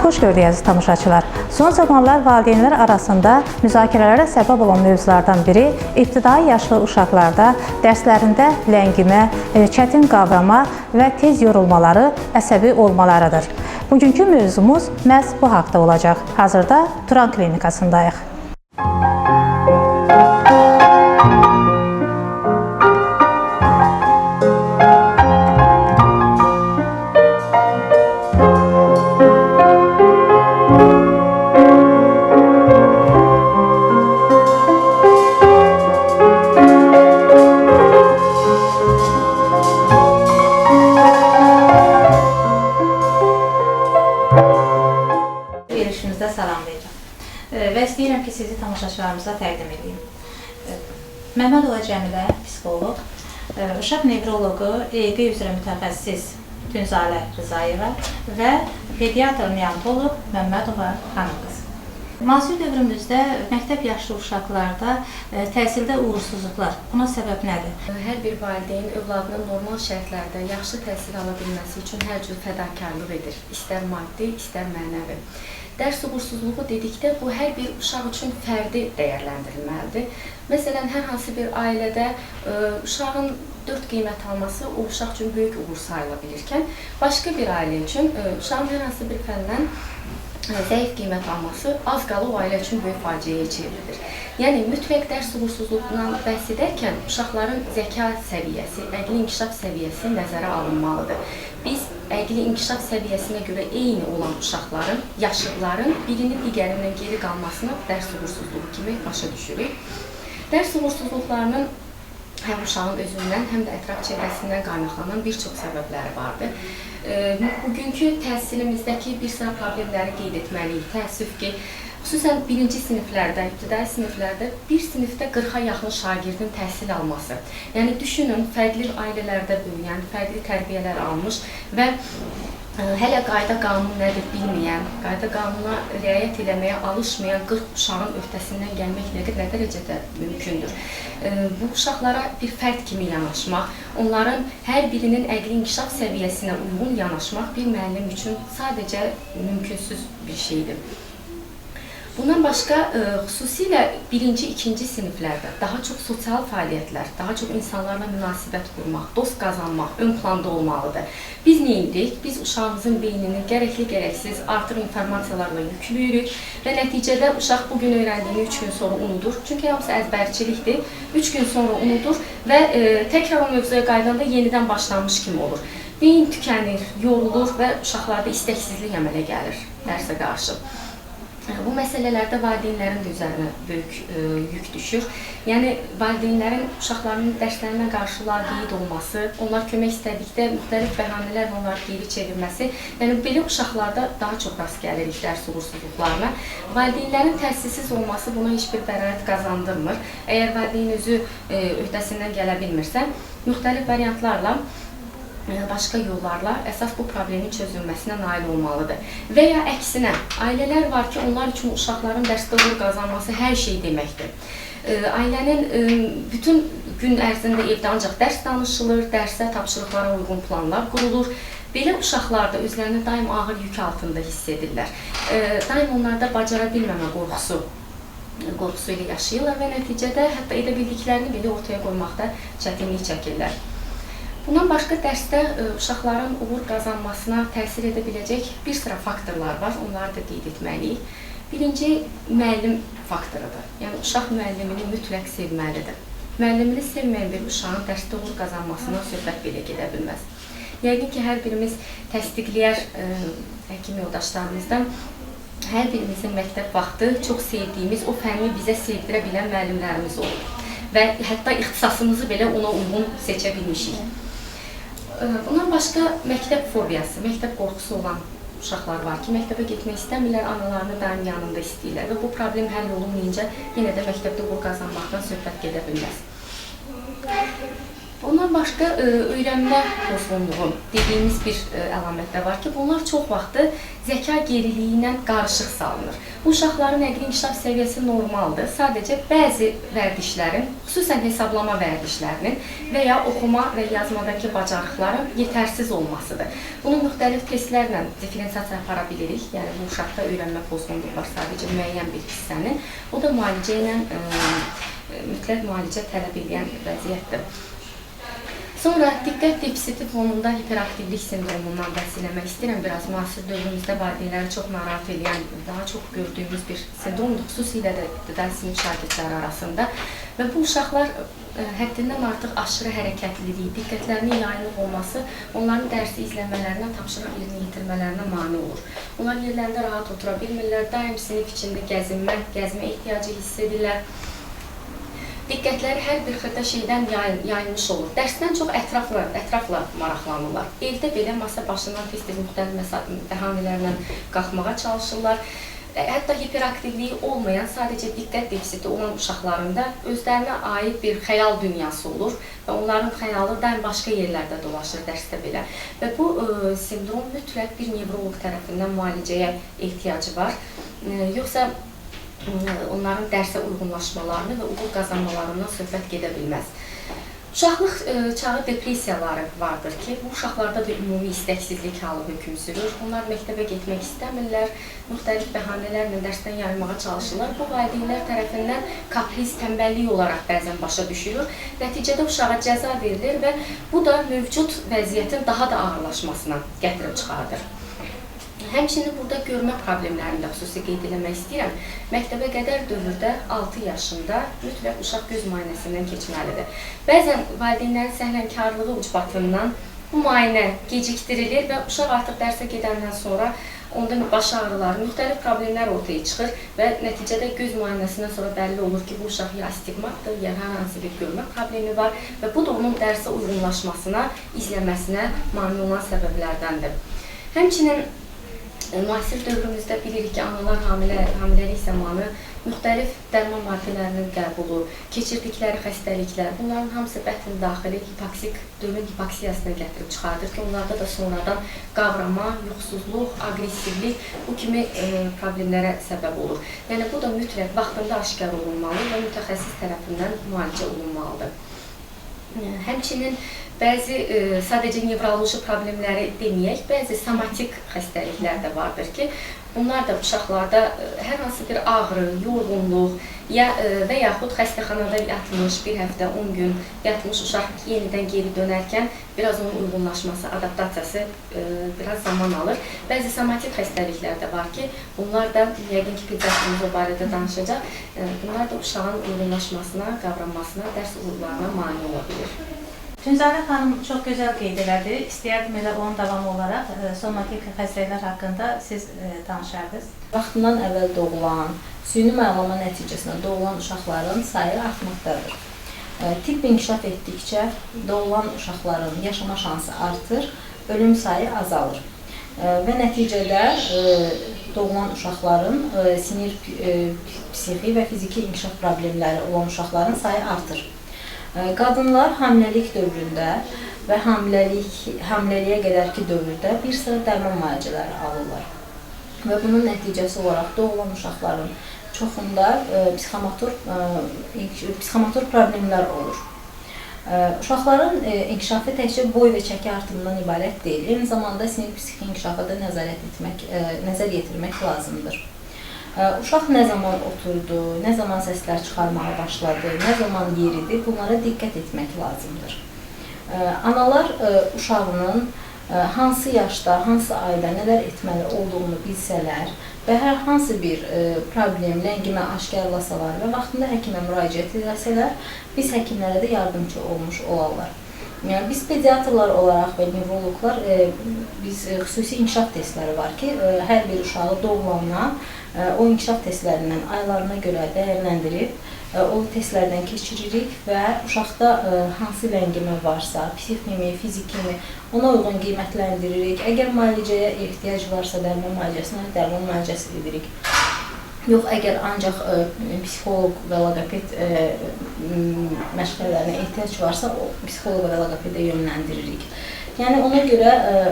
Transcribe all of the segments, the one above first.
Xoş gördük əziz tamaşaçılar. Son zamanlar valideynlər arasında müzakirələrə səbəb olan mövzulardan biri ibtidai yaşlı uşaqlarda dərslərində ləngimə, çətin qavrama və tez yorulmaları, əsəbi olmalarıdır. Bugünkü mövzumuz məhz bu haqda olacaq. Hazırda Turan klinikasındayıq. Salamlayacağım və istəyirəm ki, sizi tamaşaçılarımıza təqdim edeyim. Məmmədova Cəmilə, psixoloq, uşaq nevroloqu, EQ üzrə mütəxəssis Tünzalə Rızayeva və pediatr neonatoloq Məmmədova xanımqız. Müasir dövrümüzdə məktəb yaşlı uşaqlarda təhsildə uğursuzluqlar, buna səbəb nədir? Hər bir valideyn övladının normal şərtlərdə yaxşı təhsil ala bilməsi üçün hər cür fədakarlıq edir, istər maddi, istər mənəvi. Dərs uğursuzluğu dedikdə bu hər bir uşaq üçün fərdi dəyərləndirilməlidir. Məsələn, hər hansı bir ailədə uşağın 4 qiymət alması o uşaq üçün böyük uğur sayıla bilirkən, başqa bir ailə üçün uşağın hər hansı bir fəndən zəif qiymət alması az qala o ailə üçün böyük faciəyə çevrilir. Yəni, mütləq dərs uğursuzluğundan bəhs edərkən uşaqların zəka səviyyəsi, əqli inkişaf səviyyəsi nəzərə alınmalıdır. Biz əqli inkişaf səviyyəsinə görə eyni olan uşaqların, yaşlıların birinin digərindən geri qalmasını dərs uğursuzluğu kimi başa düşürük. Dərs uğursuzluqlarının həm uşağın özündən, həm də ətraf çevrəsindən qaynaqlanan bir çox səbəbləri vardır. Bugünkü təhsilimizdəki bir sıra problemləri qeyd etməliyik. Təəssüf ki, xüsusən birinci siniflərdə, ibtidai siniflərdə bir sinifdə 40-a yaxın şagirdin təhsil alması. Yəni, düşünün, fərqli ailələrdə böyüyən, fərqli tərbiyələr almış və hələ qayda qanun nədir bilməyən, qayda qanuna riayət eləməyə alışmayan 40 uşağın öhdəsindən gəlmək nə dərəcədə mümkündür. Bu uşaqlara bir fərd kimi yanaşmaq, onların hər birinin əqli inkişaf səviyyəsinə uyğun yanaşmaq bir müəllim üçün sadəcə mümkünsüz bir şeydir. Bundan başqa, xüsusilə birinci, ikinci siniflərdə daha çox sosial fəaliyyətlər, daha çox insanlarla münasibət qurmaq, dost qazanmaq ön planda olmalıdır. Biz nə edirik? Biz uşağımızın beynini gərəkli-gərəksiz artıq informasiyalarla yükləyirik və nəticədə uşaq bugün öyrəndiyini 3 gün sonra unudur. Çünki hamısı əzbərçilikdir. 3 gün sonra unudur və təkrar o mövzuya qaydanda yenidən başlanmış kimi olur. Beyin tükənir, yorulur və uşaqlarda istəksizlik əmələ gəlir dərsə qarşı. Bu məsələlərdə valideynlərin də üzərinə böyük yük düşür. Yəni, valideynlərin uşaqlarının dərslərinə qarşı laqeyd olması, onlar kömək istədikdə müxtəlif bəhanələrlə onları geri çevirməsi, yəni belə uşaqlarda daha çox rast gəlirik dərs uğursuzluqlarına. Valideynlərin təhsilsiz olması buna heç bir bəraət qazandırmır. Əgər valideyn özü öhdəsindən gələ bilmirsə, müxtəlif variantlarla başqa yollarla əsas bu problemin çözülməsinə nail olmalıdır. Və ya əksinə, ailələr var ki, onlar üçün uşaqların dərsdə uğur qazanması hər şey deməkdir. Ailənin bütün gün ərzində evdə ancaq dərs danışılır, dərsə, tapşırıqlara uyğun planlar qurulur. Belə uşaqlar da özlərini daim ağır yük altında hiss edirlər. Daim onlarda bacara bilməmə qorxusu ilə yaşayırlar və nəticədə hətta edə bildiklərini belə ortaya qoymaqda çətinlik çəkirlər. Bundan başqa dərsdə uşaqların uğur qazanmasına təsir edə biləcək bir sıra faktorlar var, onları da qeyd etməliyik. Birinci, müəllim faktorudur. Yəni, uşaq müəllimini mütləq sevməlidir. Müəllimini sevməyən bir uşağın dərsdə uğur qazanmasına söhbət belə gedə bilməz. Yəqin ki, hər birimiz təsdiqləyər həkim yoldaşlarımızdan hər birimizin məktəb vaxtı çox sevdiyimiz, o fənni bizə sevdirə bilən müəllimlərimiz olur. Və hətta ixtisasımızı belə ona uyğun seçə bilmişik. Bundan başqa məktəb fobiyası, məktəb qorxusu olan uşaqlar var ki, məktəbə getmək istəmirlər, analarını daim yanında istəyirlər və bu problem həll olunmayınca yenə də məktəbdə uğur qazanmaqdan söhbət gedə bilməz. Ondan başqa öyrənmə pozğunluğu dediyimiz bir əlamət də var ki, bunlar çox vaxtı zəka geriliyi ilə qarışıq salınır. Bu uşaqların nəqli inkişaf səviyyəsi normaldır. Sadəcə bəzi vərdişlərin, xüsusən hesablama vərdişlərinin və ya oxuma və yazmadakı bacarıqların yetərsiz olmasıdır. Bunu müxtəlif testlərlə diferensiyasiya apara bilirik. Yəni bu uşaqda öyrənmə pozğunluğu var, sadəcə müəyyən bir hissənin. O da müalicə ilə mütləq müalicə tələb edən vəziyyətdir. Sonra diqqət defisiti fonunda hiperaktivlik sindromundan bəhs eləmək istəyirəm. Biraz müasir dövrümüzdə valideynləri çox narahat edən, daha çox gördüyümüz bir sindromdur, xüsusilə də ibtidai sinif şagirdləri arasında. Və bu uşaqlar həddindən artıq aşırı hərəkətlilik, diqqətlərinin yayınlıq olması onların dərsi izləmələrinə, tapşırıq yerinə yetirmələrinə mane olur. Onlar yerlərində rahat otura bilmirlər, daim sinif içində gəzmə ehtiyacı hiss edirlər. Diqqətləri hər bir xırda şeydən yayılmış olur. Dərsdən çox ətrafla maraqlanırlar. Evdə belə masa başından tez-tez müxtəlif bəhanələrlə qalxmağa çalışırlar. Hətta hiperaktivliyi olmayan, sadəcə diqqət defisiti olan uşaqlarında özlərinə aid bir xəyal dünyası olur və onların xəyalı daim başqa yerlərdə dolaşır dərsdə belə. Və bu sindrom mütləq bir nevroloq tərəfindən müalicəyə ehtiyacı var. Yoxsa onların dərsə uyğunlaşmalarını və uğur qazanmalarından söhbət gedə bilməz. Uşaqlıq çağı depressiyaları vardır ki, bu uşaqlarda da ümumi istəksizlik halı hökm sürür. Onlar məktəbə getmək istəmirlər, müxtəlif bəhanələrlə dərsdən yaymağa çalışırlar. Bu valideynlər tərəfindən kapriz, tənbəllik olaraq bəzən başa düşülür. Nəticədə uşağa cəza verilir və bu da mövcud vəziyyətin daha da ağırlaşmasına gətirib çıxardır. Həmçinin burada görmə problemlərində xüsusi qeyd eləmək istəyirəm. Məktəbə qədər dövrdə 6 yaşında mütləq uşaq göz müayinəsindən keçməlidir. Bəzən valideynlərin səhlənkarlığı ucbatından bu müayinə geciktirilir və uşaq artıq dərsə gedəndən sonra onda baş ağrıları, müxtəlif problemlər ortaya çıxır və nəticədə göz müayinəsindən sonra bəlli olur ki, bu uşaq ya astigmatdır, ya hər hansı bir görmə problemi var və bu da onun dərsə uyğunlaşmasına, izləməsinə mane olan səbəblərdəndir. Həmçinin müasir dövrümüzdə bilirik ki, analar hamiləlik zamanı müxtəlif dərman maddələrinin qəbulu, keçirdikləri xəstəliklər, bunların hamısı bətn daxili dövrün hipoksiyasına gətirib çıxardır ki, onlarda da sonradan qavrama, yuxusuzluq, aqressivlik bu kimi problemlərə səbəb olur. Yəni bu da mütləq vaxtında aşkar olunmalı və mütəxəssis tərəfindən müalicə olunmalıdır. Həmçinin bəzi sadəcə nevroloji problemləri deməyək, bəzi somatik xəstəliklər də vardır ki, bunlar da uşaqlarda hər hansı bir ağrı, yorğunluq və yaxud xəstəxanada yatmış, bir həftə, 10 gün yatmış uşaq yenidən geri dönərkən biraz onun uyğunlaşması, adaptasiyası biraz zaman alır. Bəzi somatik xəstəliklər də var ki, bunlar da yəqin ki, pediatrımız o barədə danışacaq. Bunlar da uşağın uyğunlaşmasına, qavranmasına, dərs uğurlarına mane ola bilir. Tünzalə xanım çox gözəl qeyd elədi. İstəyərdim elə onun davamı olaraq somatik xəstəliklər haqqında siz danışardınız. Vaxtından əvvəl doğulan, süni mayalama nəticəsində doğulan uşaqların sayı artmaqdadır. Tibb inkişaf etdikcə doğulan uşaqların yaşama şansı artır, ölüm sayı azalır. Və nəticədə doğulan uşaqların sinir, psixi və fiziki inkişaf problemləri olan uşaqların sayı artır. Qadınlar hamiləlik dövründə və hamiləliyə qədərki dövrdə bir sıra dərman müalicələri alırlar. Və bunun nəticəsi olaraq doğulan uşaqların çoxunda psixomotor problemlər olur. Uşaqların inkişafı təkcə boy və çəki artımından ibarət deyil. Eyni zamanda sinir psixi inkişafa da nəzər yetirmək lazımdır. Uşaq nə zaman oturdu, nə zaman səslər çıxarmağa başladı, nə zaman yeridi, bunlara diqqət etmək lazımdır. Analar uşağının hansı yaşda, hansı ayda nələr etməli olduğunu bilsələr və hər hansı bir problem, ləngimə aşkarlasalar və vaxtında həkimə müraciət edəsələr, biz həkimlərə də yardımcı olmuş olarlar. Yəni, biz pediatrlar olaraq və nevroloqlar, biz xüsusi inkişaf testləri var ki, hər bir uşağı doğulandan o inkişaf testlərindən aylarına görə dəyərləndirib, o testlərdən keçiririk və uşaqda hansı ləngimə varsa, psiximi, fizikimi, ona uyğun qiymətləndiririk. Əgər müalicəyə ehtiyac varsa, dərman müalicəsinə dərman müalicəsi edirik. Yox, əgər ancaq psixoloq və loqoped məşğələlərinə ehtiyac varsa, o psixoloq və loqopedə yönləndiririk. Yəni ona görə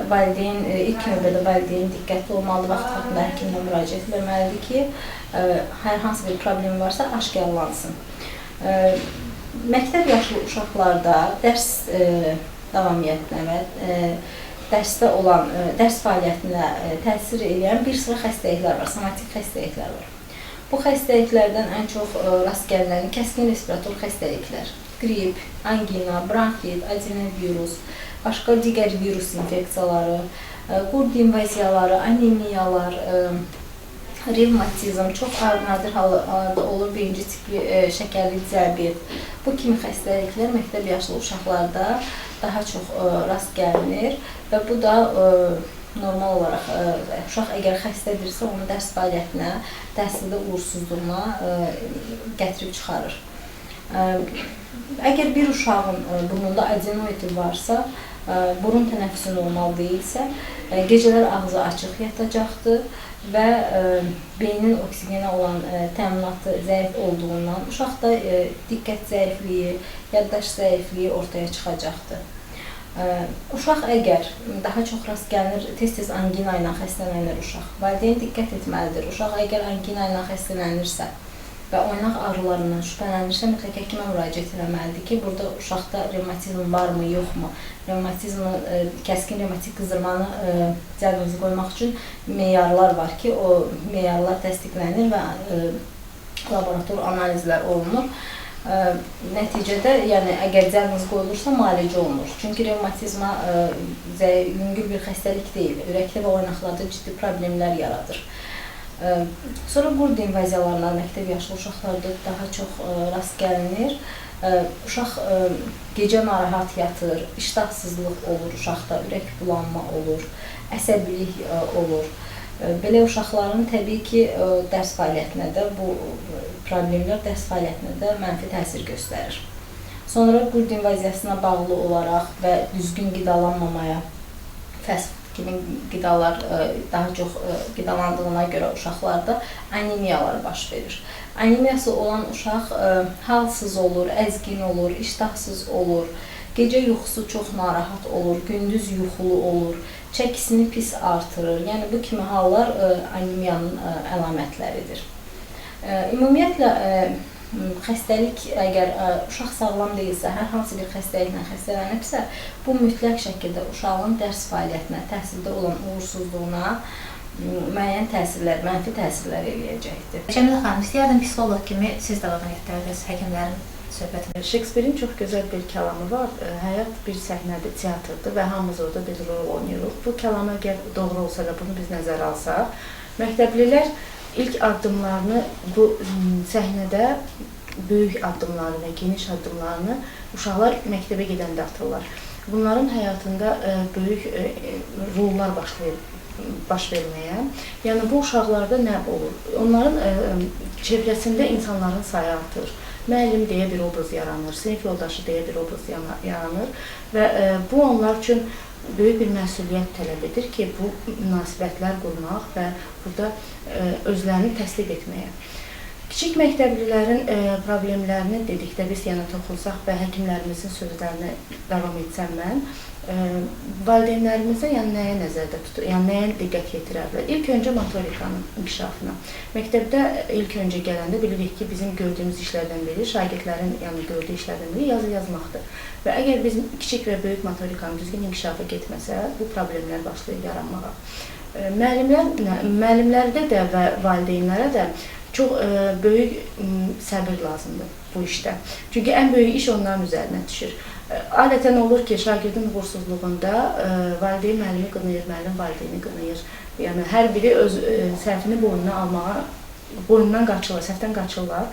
valideyn ilk növbədə valideyn diqqətli olmalıdır, vaxt-vaxtında həkimlə müraciət etməlidir ki, hər hansı bir problem varsa aşkarlansın. Məktəb yaşlı uşaqlarda dərs davamiyyətinə və dərsdə olan dərs fəaliyyətinə təsir edən bir sıra xəstəliklər var, somatik xəstəliklər var. Bu xəstəliklərdən ən çox rast gəlinən kəskin respirator xəstəliklər, qrip, angina, bronxit, adenovirus, başqa digər virus infeksiyaları, qurd invaziyaları, anemiyalar, revmatizm, çox nadir hallarda olur, birinci tipli şəkərli diabet. Bu kimi xəstəliklər məktəb yaşlı uşaqlarda daha çox rast gəlinir və bu da normal olaraq uşaq əgər xəstədirsə, onu dərs fəaliyyətinə, təhsildə uğursuzluğuna gətirib çıxarır. Əgər bir uşağın burnunda adenoidi varsa, burun tənəffüsü normal deyilsə, gecələr ağzı açıq yatacaqdır və beynin oksigenə olan təminatı zəif olduğundan uşaqda diqqət zəifliyi, yaddaş zəifliyi ortaya çıxacaqdır. Uşaq əgər daha çox rast gəlinir, tez-tez angina ilə xəstələnir uşaq. Valideyn diqqət etməlidir. Uşaq əgər angina ilə xəstələnirsə və oynaq ağrılarından şübhələnirsə, mütləq həkimə müraciət etməlidir ki, burada uşaqda revmatizm varmı, yoxmu? Kəskin revmatik qızdırmanı diaqnozu qoymaq üçün meyarlar var ki, o meyarlar təsdiqlənir və laborator analizlər olunur. Nəticədə, yəni əgər diaqnoz qoyulursa, müalicə olunur. Çünki revmatizma yüngül bir xəstəlik deyil, ürəkdə və oynaqlarda ciddi problemlər yaradır. Sonra qurd invaziyalarına məktəb yaşlı uşaqlarda daha çox rast gəlinir. Uşaq gecə narahat yatır, iştahsızlıq olur uşaqda, ürək bulanma olur, əsəbilik olur. Belə uşaqların təbii ki, dərs fəaliyyətinə də bu problemlər dərs fəaliyyətinə də mənfi təsir göstərir. Sonra qurd invaziyasına bağlı olaraq və düzgün qidalanmamaya, fast food kimi qidalar daha çox qidalandığına görə uşaqlarda anemiyalar baş verir. Anemiyası olan uşaq halsız olur, əzgin olur, iştahsız olur, gecə yuxusu çox narahat olur, gündüz yuxulu olur, çəkisini pis artırır. Yəni bu kimi hallar anemiyanın əlamətləridir. Ümumiyyətlə, xəstəlik əgər uşaq sağlam deyilsə, hər hansı bir xəstəliklə xəstələnibsə, bu mütləq şəkildə uşağın dərs fəaliyyətinə, təhsildə olan uğursuzluğuna müəyyən təsirlər, mənfi təsirlər eləyəcəkdir. Cəmilə xanım, istəyərdim psixoloq kimi siz davam etdirdiniz həkimlərin söhbətini. Şekspirin çox gözəl bir kəlamı var. Həyat bir səhnədir, teatrdır və hamımız orada bir rol oynayırıq. Bu kəlam əgər doğru olsa və bunu biz nəzərə alsaq, məktəblilər ilk addımlarını bu səhnədə böyük addımlarını və geniş addımlarını uşaqlar məktəbə gedəndə atırlar. Bunların həyatında böyük rollar baş verməyə. Yəni bu uşaqlarda nə olur? Onların çevrəsində insanların sayı artır. Müəllim deyə bir obraz yaranır, sinif yoldaşı deyə bir obraz yaranır və bu onlar üçün böyük bir məsuliyyət tələb edir ki, bu münasibətlər qurmaq və burada özlərini təsdiq etməyə. Kiçik məktəblilərin problemlərini dedikdə biz yana toxunsaq və həkimlərimizin sözlərini davam etsəm mən, valideynlərimizə nəyə nəzərdə tutur, nəyə diqqət yetirərlər? İlk öncə motorikanın inkişafına. Məktəbdə ilk öncə gələndə bilirik ki, bizim gördüyümüz işlərdən biri, şagirdlərin gördüyü işlərdən biri yazı yazmaqdır. Və əgər biz kiçik və böyük motorikanın düzgün inkişafa getməsə, bu problemlər başlayır yaranmağa. Müəllimlərdə də və valideynlərə də çox böyük səbir lazımdır bu işdə. Çünki ən böyük iş onların üzərinə düşür. Adətən olur ki, şagirdin uğursuzluğunda valideyn müəllimi qınayır, müəllim valideyni qınayır. Yəni, hər biri öz səhvini boynuna almağa, boynundan qaçırlar, səhvdən qaçırlar.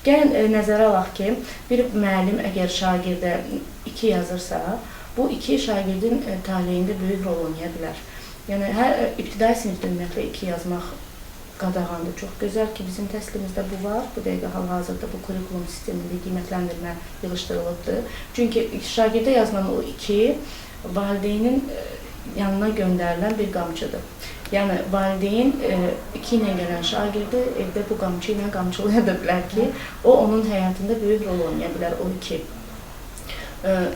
Gəlin nəzərə alaq ki, bir müəllim əgər şagirdə 2 yazırsa, bu 2 şagirdin taleyində böyük rol oynaya bilər. Yəni, hər ibtidai sinifdə ümumiyyətlə 2 yazmaq qadağandır. Çox gözəl ki, bizim təhsilimizdə bu var. Bu dəqiqə hal-hazırda bu kurikulum sistemində qiymətləndirmə yığışdırılıbdır. Çünki şagirdə yazılan o 2 valideynin yanına göndərilən bir qamçıdır. Yəni valideyn 2 ilə gələn şagirdi evdə bu qamçı ilə qamçılaya da bilər ki, o onun həyatında böyük rol oynaya bilər o iki.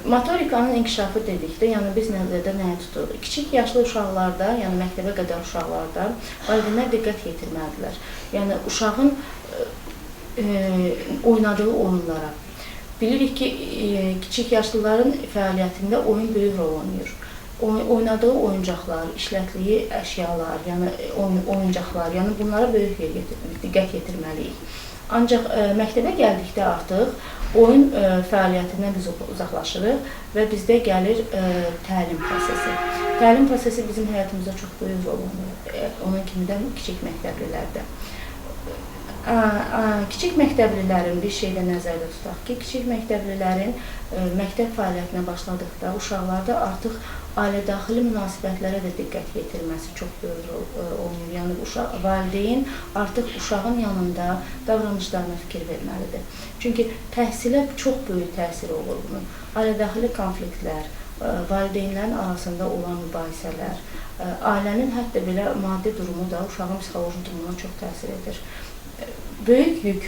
Motorikanın inkişafı dedikdə, yəni biz nəzərdə nəyə tuturuq? Kiçik yaşlı uşaqlarda, yəni məktəbə qədər uşaqlarda valideynlər diqqət yetirməlidirlər. Yəni uşağın oynadığı oyunlara. Bilirik ki, kiçik yaşlıların fəaliyyətində oyun böyük rol oynayır. Oynadığı oyuncaqlar, işlətdiyi əşyalar, yəni oyuncaqlar, yəni bunlara böyük diqqət yetirməliyik. Ancaq məktəbə gəldikdə artıq oyun fəaliyyətindən biz uzaqlaşırıq və bizdə gəlir təlim prosesi. Təlim prosesi bizim həyatımızda çox böyük rol oynayır, onun kimi də kiçik məktəblilərdə. Kiçik məktəblilərin bir şeydə nəzərdə tutaq ki, kiçik məktəblilərin məktəb fəaliyyətinə başladıqda uşaqlarda artıq ailə-daxili münasibətlərə də diqqət yetirməsi çox böyük rol oynayır. Yəni valideyn artıq uşağın yanında davranışlarına fikir verməlidir. Çünki təhsilə çox böyük təsir olur bunun. Ailə-daxili konfliktlər, valideynlərin arasında olan mübahisələr, ailənin hətta belə maddi durumu da uşağın psixoloji durumuna çox təsir edir. Böyük yük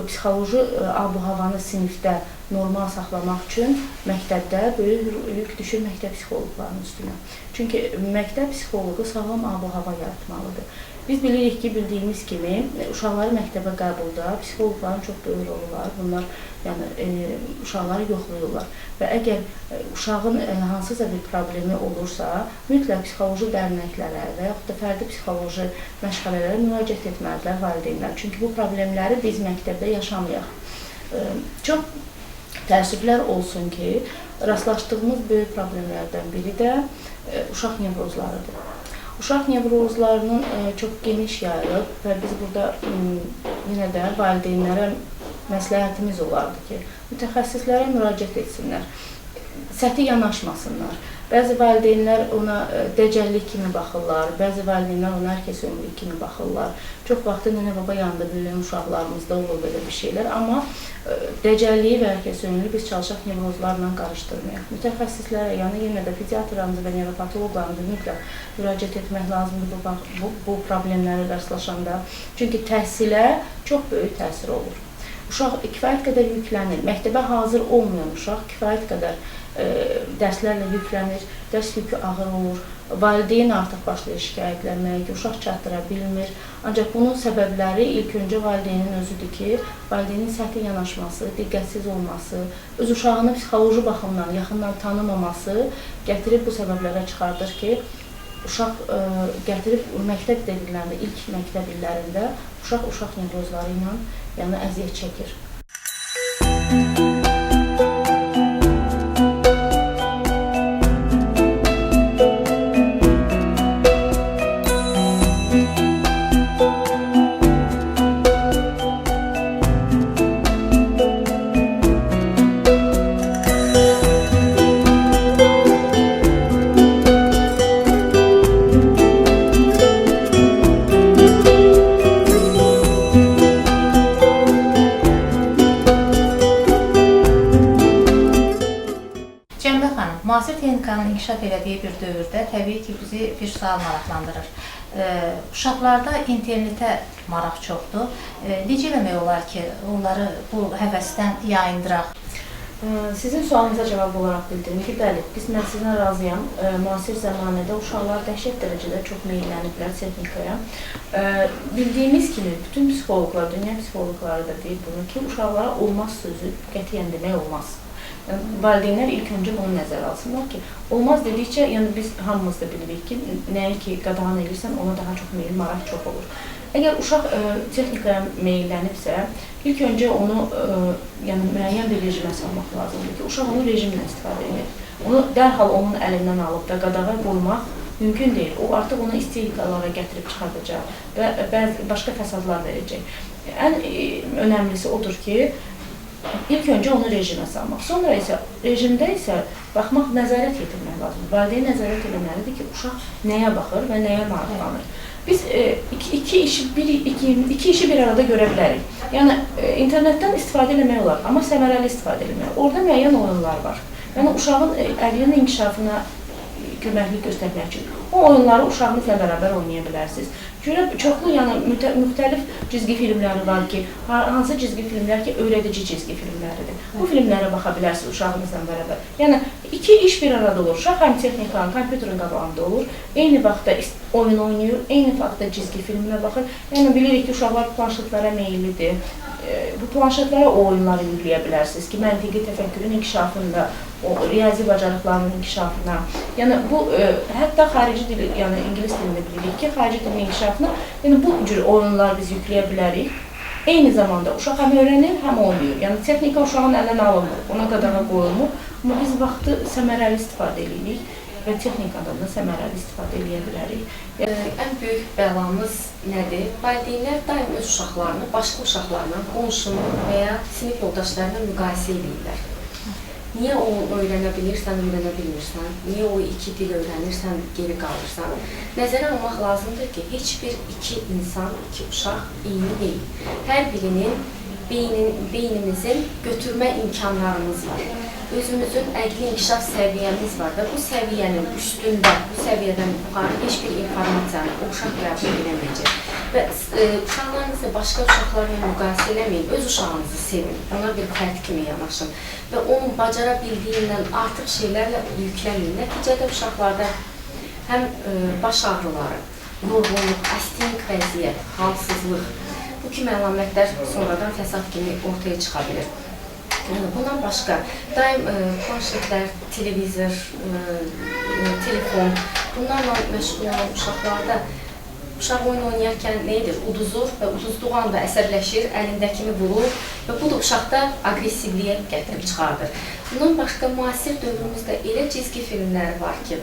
psixoloji abu-havanı sinifdə normal saxlamaq üçün məktəbdə böyük yük düşür məktəb psixoloqlarının üstünə. Çünki məktəb psixoloqu sağlam abu-hava yaratmalıdır. Biz bilirik ki, bildiyimiz kimi uşaqları məktəbə qəbulda psixoloqların çox böyük rolu var. Bunlar yəni uşaqları yoxlayırlar və əgər uşağın hansısa bir problemi olursa, mütləq psixoloji dərnəklərə və yaxud da fərdi psixoloji məşğələlərə müraciət etməlidirlər valideynlər. Çünki bu problemləri biz məktəbdə yaşamayaq. Çox təəssüflər olsun ki, rastlaşdığımız böyük problemlərdən biri də uşaq nevrozlarıdır. Uşaq nevrozlarının çox geniş yayılıb və biz burada yenə də valideynlərə məsləhətimiz olardı ki, mütəxəssislərə müraciət etsinlər, səthi yanaşmasınlar. Bəzi valideynlər ona dəcəllik kimi baxırlar, bəzi valideynlər ona hər kəs ömürlük kimi baxırlar. Çox vaxtı nənə-baba yanında böyüyən uşaqlarımızda olur belə bir şeylər, amma dəcəlliyi və hər kəs ömürlük biz çalışaq nevrozlarla qarışdırmayaq. Mütəxəssislərə, yəni yenə də pediatrlarımıza və nevropatoloqlarımıza mütləq müraciət etmək lazımdır bu problemləri rastlaşanda. Çünki təhsilə çox böyük təsir olur. Uşaq kifayət qədər yüklənir. Məktəbə hazır olmayan uşaq kifayət qədər dərslərlə yüklənir, dərs yükü ağır olur. Valideyn artıq başlayır şikayətlənməyə ki, uşaq çatdıra bilmir. Ancaq bunun səbəbləri ilk öncə valideynin özüdür ki, valideynin səthi yanaşması, diqqətsiz olması, öz uşağını psixoloji baxımdan yaxından tanımaması gətirib bu səbəblərə çıxardır ki, uşaq gətirib məktəb dediklərində, ilk məktəb illərində uşaq nevrozları ilə yəni əziyyət çəkir. Müasir texnikanın inkişaf elədiyi bir dövrdə təbii ki, bizi bir sual maraqlandırır. Uşaqlarda internetə maraq çoxdur. Necə eləmək olar ki, onları bu həvəsdən yayındıraq? Sizin sualınıza cavab olaraq bildirim ki, bəli, mən sizinlə razıyam. Müasir zəmanədə uşaqlar dəhşət dərəcədə çox meylləniblər texnikaya. Bildiyimiz kimi, bütün psixoloqlar, dünya psixoloqları da deyir bunu ki, uşaqlara olmaz sözü qətiyyən demək olmaz. Valideynlər ilk öncə bunu nəzərə alsınlar ki, olmaz dedikcə, yəni biz hamımız da bilirik ki, nəyi ki qadağan edirsən, ona daha çox meyil, maraq çox olur. Əgər uşaq texnikaya meyillənibsə, ilk öncə onu yəni müəyyən bir rejimə salmaq lazımdır ki, uşaq onu rejimlə istifadə edir. Onu dərhal onun əlindən alıb da qadağa qoymaq mümkün deyil. O artıq onu istihikalara gətirib çıxardacaq və başqa fəsadlar verəcək. Ən önəmlisi odur ki, İlk öncə onu rejimə salmaq. Sonra isə rejimdə isə baxmaq, nəzarət yetirmək lazımdır. Valideyn nəzarət etməlidir ki, uşaq nəyə baxır və nəyə maraqlanır. Biz iki işi bir arada görə bilərik. Yəni internetdən istifadə etmək olar, amma səmərəli istifadə etmək. Orada müəyyən oyunlar var. Yəni uşağın əqlinin inkişafına köməklik göstərmək üçün o oyunları uşağınızla bərabər oynaya bilərsiniz. Görə çoxlu yəni müxtəlif cizgi filmləri var ki, hansı cizgi filmlər ki, öyrədici cizgi filmləridir. Bu filmlərə baxa bilərsiniz uşağınızla bərabər. Yəni iki iş bir arada olur. Uşaq həm texnikanın, kompüterin qabağında olur, eyni vaxtda oyun oynayır, eyni vaxtda cizgi filminə baxır. Yəni bilirik ki, uşaqlar planşetlərə meyillidir. Bu planşetlərə o oyunları yükləyə bilərsiniz ki, məntiqi təfəkkürün inkişafında, o riyazi bacarıqlarının inkişafına, yəni bu hətta xarici dil, yəni ingilis dilində bilirik ki, xarici dilin inkişafına, yəni bu cür oyunlar biz yükləyə bilərik. Eyni zamanda uşaq həm öyrənir, həm oynayır. Yəni texnika uşağın əlindən alınmır, ona qadağa qoyulmur, amma biz vaxtı səmərəli istifadə edirik və texnikadan da səmərəli istifadə edə bilərik. Ən böyük bəlamız nədir? Valideynlər daim öz uşaqlarını başqa uşaqlarla, qonşunu və ya sinif yoldaşlarına müqayisə edirlər. Niyə o öyrənə bilirsən, öyrənə bilmirsən? Niyə o iki dil öyrənirsən, geri qalırsan? Nəzərə almaq lazımdır ki, heç bir iki insan, iki uşaq eyni deyil. Hər birinin beynimizin götürmə imkanlarımız var. Özümüzün əqli inkişaf səviyyəmiz var və bu səviyyənin üstündə, bu səviyyədən yuxarı heç bir informasiyanı o uşaq qəbul edəməyəcək. Və uşaqlarınızı başqa uşaqlarla müqayisə eləməyin, öz uşağınızı sevin, ona bir fərd kimi yanaşın və onun bacara bildiyindən artıq şeylərlə yükləməyin. Nəticədə uşaqlarda həm baş ağrıları, yorğunluq, əstinq vəziyyət, halsızlıq, bu kimi əlamətlər sonradan fəsad kimi ortaya çıxa bilir. Bundan başqa, daim planşetlər, televizor, telefon, bunlarla məşğul olan uşaqlarda uşaq oyun oynayarkən nə edir? Uduzur və uduzduğu anda əsəbləşir, əlindəkini vurur və bu da uşaqda aqressivliyə gətirib çıxardır. Bundan başqa, müasir dövrümüzdə elə cizgi filmləri var ki,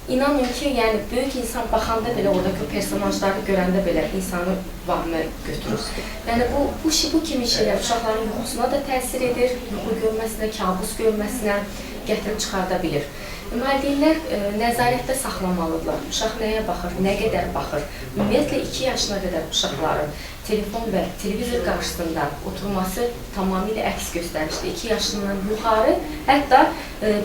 İnanın ki, yəni böyük insan baxanda belə, oradakı personajları görəndə belə insanı vahmə götürür. Yəni bu kimi şeylər uşaqların yuxusuna da təsir edir, yuxu görməsinə, kabus görməsinə gətirib çıxarda bilir. Valideynlər nəzarətdə saxlamalıdırlar. Uşaq nəyə baxır, nə qədər baxır. Ümumiyyətlə 2 yaşına qədər uşaqların telefon və televizor qarşısında oturması tamamilə əks göstərişdir. 2 yaşından yuxarı, hətta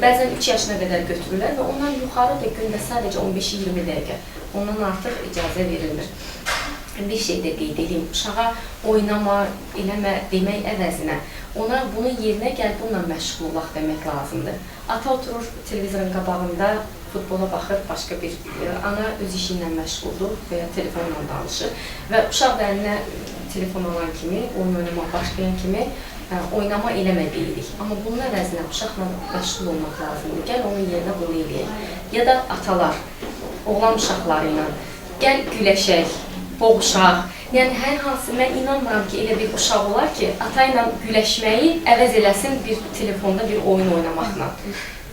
bəzən 3 yaşına qədər götürürlər və ondan yuxarı da gündə sadəcə 15-20 dəqiqə. Ondan artıq icazə verilmir. Bir şey də qeyd edeyim, uşağa oynama, eləmə demək əvəzinə, ona bunun yerinə gəl, bununla məşğul olaq demək lazımdır. Ata oturur televizorun qabağında, futbola baxır, başqa bir ana öz işi ilə məşğuldur və ya telefonla danışır və uşaq da əlinə telefon alan kimi, oyun oynamaq başlayan kimi oynama eləmə deyirik. Amma bunun əvəzinə uşaqla məşğul olmaq lazımdır. Gəl onun yerinə bunu eləyək. Ya da atalar, oğlan uşaqları ilə gəl güləşək, boğuşaq. Yəni, hər hansı, mən inanmıram ki, elə bir uşaq olar ki, ata ilə güləşməyi əvəz eləsin bir telefonda bir oyun oynamaqla.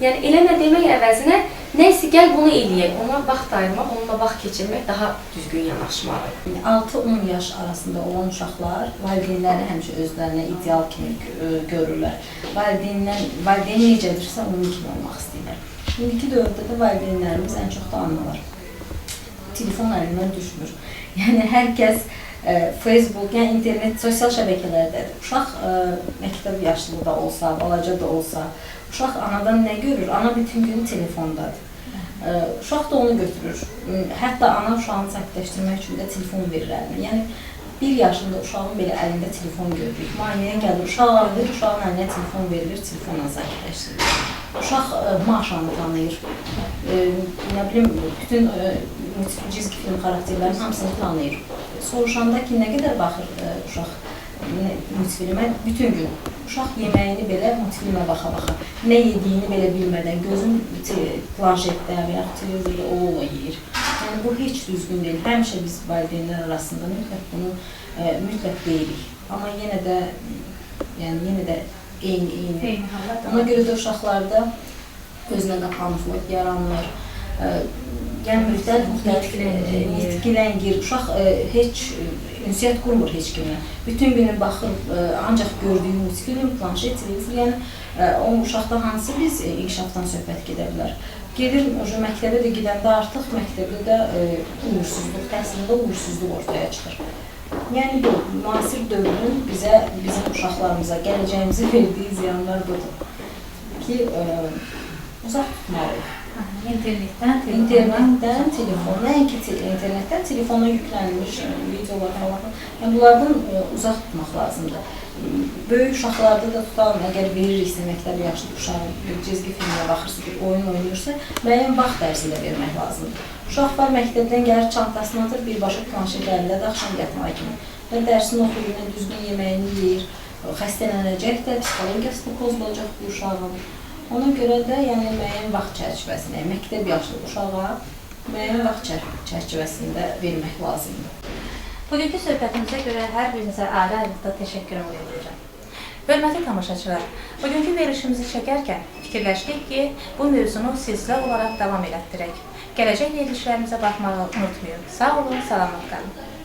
Yəni, eləmə demək əvəzinə, nəysə, gəl bunu eləyək, ona vaxt ayırmaq, onunla vaxt keçirmək daha düzgün yanaşmalı. 6-10 yaş arasında olan uşaqlar valideynləri həmişə özlərinə ideal kimi görürlər. Valideyn necədirsə, onun kimi olmaq istəyirlər. İndiki dövrdə də valideynlərimiz ən çox da anlalar. Telefon əlindən düşmür. Yəni, hər kəs Facebook, yəni internet, sosial şəbəkələrdədir. Uşaq məktəb yaşlı da olsa, balaca da olsa, uşaq anadan nə görür? Ana bütün gün telefondadır. Uşaq da onu götürür. Hətta ana uşağını sakitləşdirmək üçün də telefon verir əlinə. Yəni, 1 yaşında uşağın belə əlində telefon görürük. Müayinəyə gəlir, uşaq ağlayır, uşağın əlinə telefon verilir, telefonla sakitləşdirilir. Uşaq Maşanı tanıyır. Nə bilim, bütün cizgi film xarakterlərin hamısını tanıyır. Soruşanda ki, nə qədər baxır uşaq multfilmə bütün gün. Uşaq yeməyini belə multfilmə baxa-baxa, nə yediyini belə bilmədən, gözün planşetdə və yaxud televizorda o yeyir. Yəni, bu heç düzgün deyil. Həmişə biz valideynlər arasında mütləq deyirik. Amma yenə də eyni. Ona görə də uşaqlarda özünə qapanıqlıq yaranır. Yəni, müxtəlif nitqiləngir. Uşaq heç ünsiyyət qurmur heç kimlə. Bütün günü baxır, ancaq gördüyü multfilm, planşet, televizor, yəni o uşaqda hansı biz inkişafdan söhbət gedə bilər. Gedir, məktəbə də gedəndə artıq məktəbdə də uğursuzluq, təhsilində uğursuzluq ortaya çıxır. Yəni, bu, müasir dövrün bizim uşaqlarımıza, gələcəyimizi verdiyi ziyanlar budur ki, uzaq tutmalıyıq. İnternetdən, İnternetdən, telefon, nəinki internetdən, telefona yüklənmiş videolar falan. Yəni bunlardan uzaq tutmaq lazımdır. Böyük uşaqlarda da tutalım, əgər veririksə məktəb yaşlı uşağı bir cizgi filmə baxırsa, bir oyun oynayırsa, müəyyən vaxt ərzində vermək lazımdır. Uşaq var məktəbdən gəlir, çantasını atır, birbaşa planşet əlindədir axşam yatmağa kimi. Və dərsini oxuyur, düzgün yeməyini yeyir, xəstələnəcək də, psixologiyası pozulacaq bu uşağın. Ona görə də yəni müəyyən vaxt çərçivəsində, məktəb yaşlı uşağa müəyyən vaxt çərçivəsində vermək lazımdır. Bugünkü söhbətimizə görə hər birinizə ayrı-ayrılıqda təşəkkürümü bildirirəm. Hörmətli tamaşaçılar, bugünkü verilişimizi çəkərkən fikirləşdik ki, bu mövzunu silsilə olaraq davam elətdirək. Gələcək verilişlərimizə baxmağı unutmayın. Sağ olun, salamat qalın.